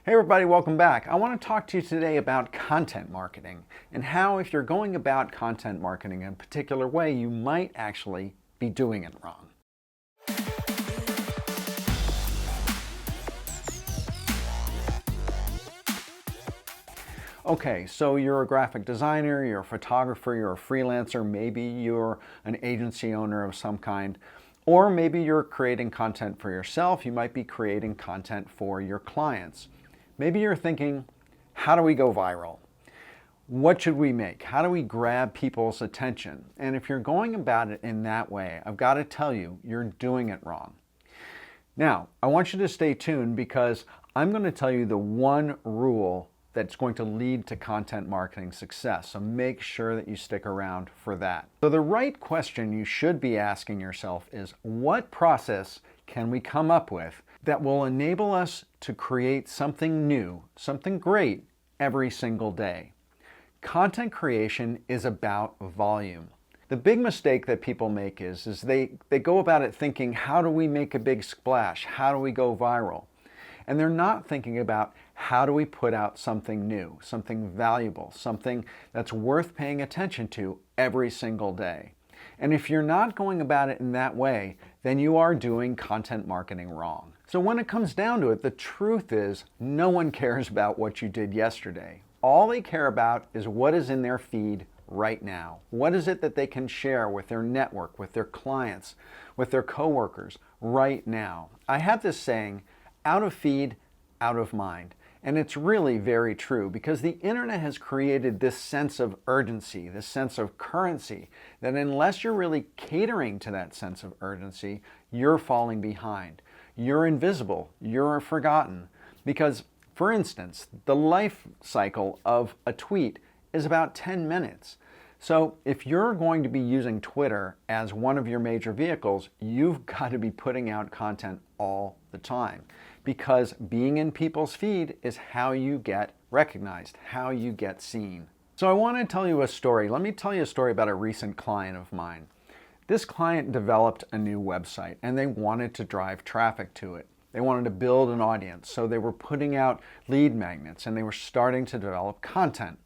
Hey everybody, welcome back. I want to talk to you today about content marketing and how if you're going about content marketing in a particular way, you might actually be doing it wrong. Okay, so you're a graphic designer, you're a photographer, you're a freelancer, maybe you're an agency owner of some kind, or maybe you're creating content for yourself. You might be creating content for your clients. Maybe you're thinking, how do we go viral? What should we make? How do we grab people's attention? And if you're going about it in that way, I've got to tell you, you're doing it wrong. Now, I want you to stay tuned because I'm going to tell you the one rule that's going to lead to content marketing success. So make sure that you stick around for that. So the right question you should be asking yourself is, what process can we come up with that will enable us to create something new, something great every single day? Content creation is about volume. The big mistake that people make is they go about it thinking, how do we make a big splash? How do we go viral? And they're not thinking about how do we put out something new, something valuable, something that's worth paying attention to every single day. And if you're not going about it in that way, then you are doing content marketing wrong. So when it comes down to it, the truth is no one cares about what you did yesterday. All they care about is what is in their feed right now. What is it that they can share with their network, with their clients, with their coworkers right now? I have this saying, out of feed, out of mind. And it's really very true because the internet has created this sense of urgency, this sense of currency, that unless you're really catering to that sense of urgency, you're falling behind. You're invisible, you're forgotten. Because, for instance, the life cycle of a tweet is about 10 minutes. So if you're going to be using Twitter as one of your major vehicles, you've got to be putting out content all the time. Because being in people's feed is how you get recognized, how you get seen. So I want to tell you a story. Let me tell you a story about a recent client of mine. This client developed a new website and they wanted to drive traffic to it. They wanted to build an audience, so they were putting out lead magnets and they were starting to develop content.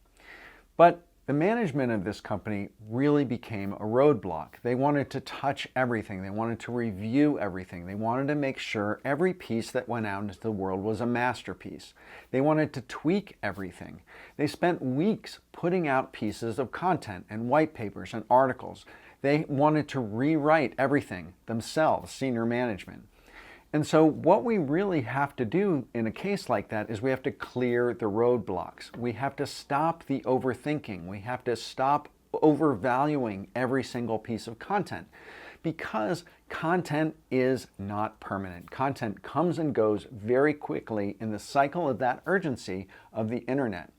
But the management of this company really became a roadblock. They wanted to touch everything. They wanted to review everything. They wanted to make sure every piece that went out into the world was a masterpiece. They wanted to tweak everything. They spent weeks putting out pieces of content and white papers and articles. They wanted to rewrite everything themselves, senior management. And so what we really have to do in a case like that is we have to clear the roadblocks. We have to stop the overthinking. We have to stop overvaluing every single piece of content because content is not permanent. Content comes and goes very quickly in the cycle of that urgency of the internet.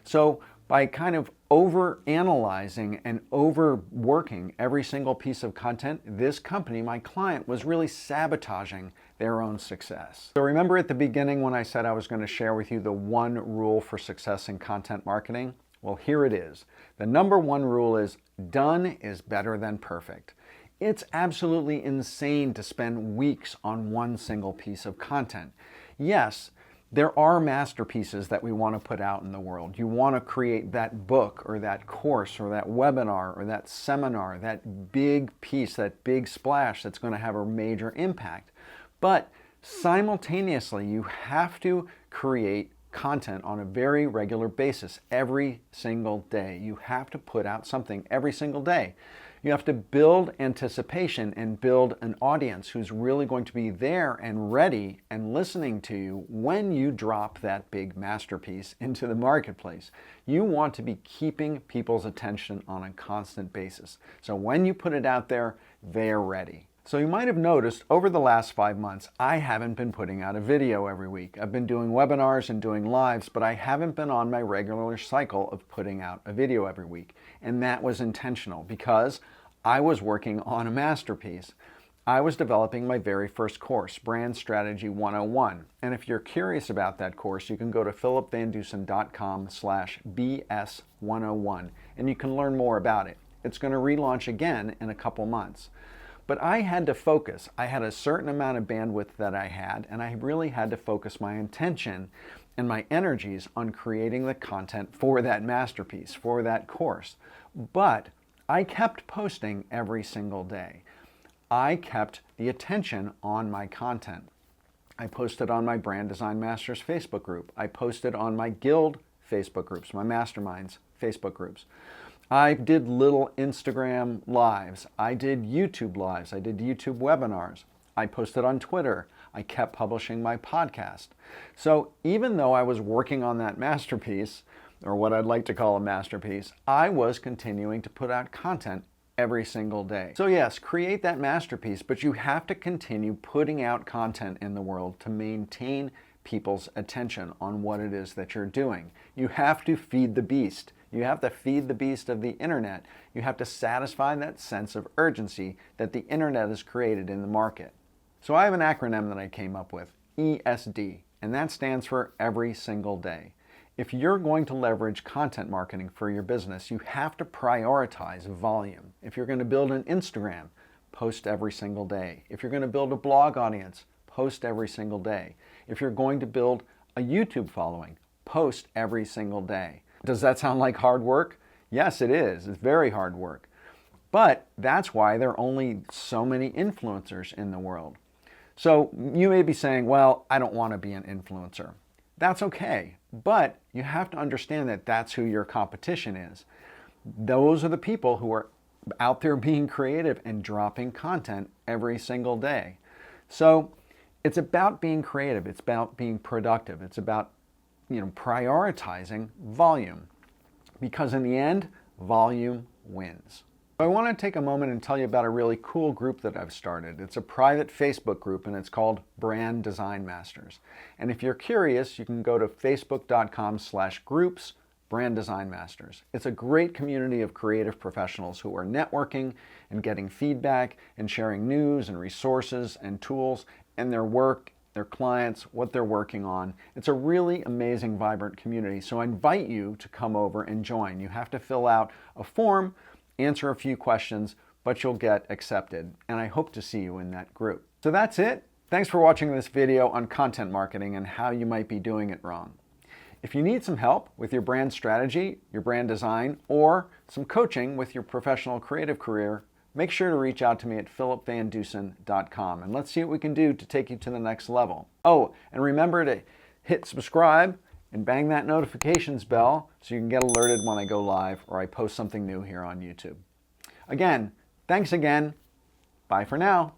So by kind of over-analyzing and overworking every single piece of content, this company, my client, was really sabotaging their own success. So remember at the beginning when I said I was going to share with you the one rule for success in content marketing? Well, here it is. The number one rule is done is better than perfect. It's absolutely insane to spend weeks on one single piece of content. Yes, there are masterpieces that we want to put out in the world. You want to create that book or that course or that webinar or that seminar, that big piece, that big splash that's going to have a major impact. But simultaneously, you have to create content on a very regular basis every single day. You have to put out something every single day. You have to build anticipation and build an audience who's really going to be there and ready and listening to you when you drop that big masterpiece into the marketplace. You want to be keeping people's attention on a constant basis. So when you put it out there, they're ready. So you might have noticed over the last 5 months, I haven't been putting out a video every week. I've been doing webinars and doing lives, but I haven't been on my regular cycle of putting out a video every week. And that was intentional because I was working on a masterpiece. I was developing my very first course, Brand Strategy 101. And if you're curious about that course, you can go to philipvandusen.com/BS101 and you can learn more about it. It's going to relaunch again in a couple months. But I had to focus. I had a certain amount of bandwidth that I had, and I really had to focus my intention and my energies on creating the content for that masterpiece, for that course. But I kept posting every single day. I kept the attention on my content. I posted on my Brand Design Masters Facebook group. I posted on my Guild Facebook groups, my Masterminds Facebook groups. I did little Instagram lives. I did YouTube lives. I did YouTube webinars. I posted on Twitter. I kept publishing my podcast. So even though I was working on that masterpiece, or what I'd like to call a masterpiece, I was continuing to put out content every single day. So yes, create that masterpiece, but you have to continue putting out content in the world to maintain people's attention on what it is that you're doing. You have to feed the beast. You have to feed the beast of the internet. You have to satisfy that sense of urgency that the internet has created in the market. So I have an acronym that I came up with, ESD, and that stands for every single day. If you're going to leverage content marketing for your business, you have to prioritize volume. If you're going to build an Instagram, post every single day. If you're going to build a blog audience, post every single day. If you're going to build a YouTube following, post every single day. Does that sound like hard work? Yes, it is. It's very hard work. But that's why there are only so many influencers in the world. So you may be saying, well, I don't want to be an influencer. That's okay, but you have to understand that that's who your competition is. Those are the people who are out there being creative and dropping content every single day. So it's about being creative. It's about being productive. It's about, prioritizing volume, because in the end, volume wins. I want to take a moment and tell you about a really cool group that I've started. It's a private Facebook group and it's called Brand Design Masters. And if you're curious, you can go to facebook.com/groups Brand Design Masters. It's a great community of creative professionals who are networking and getting feedback and sharing news and resources and tools and their work, their clients, what they're working on. It's a really amazing, vibrant community. So I invite you to come over and join. You have to fill out a form, answer a few questions, but you'll get accepted. And I hope to see you in that group. So that's it. Thanks for watching this video on content marketing and how you might be doing it wrong. If you need some help with your brand strategy, your brand design, or some coaching with your professional creative career, make sure to reach out to me at philipvandusen.com and let's see what we can do to take you to the next level. Oh, and remember to hit subscribe and bang that notifications bell so you can get alerted when I go live or I post something new here on YouTube. Again, thanks again. Bye for now.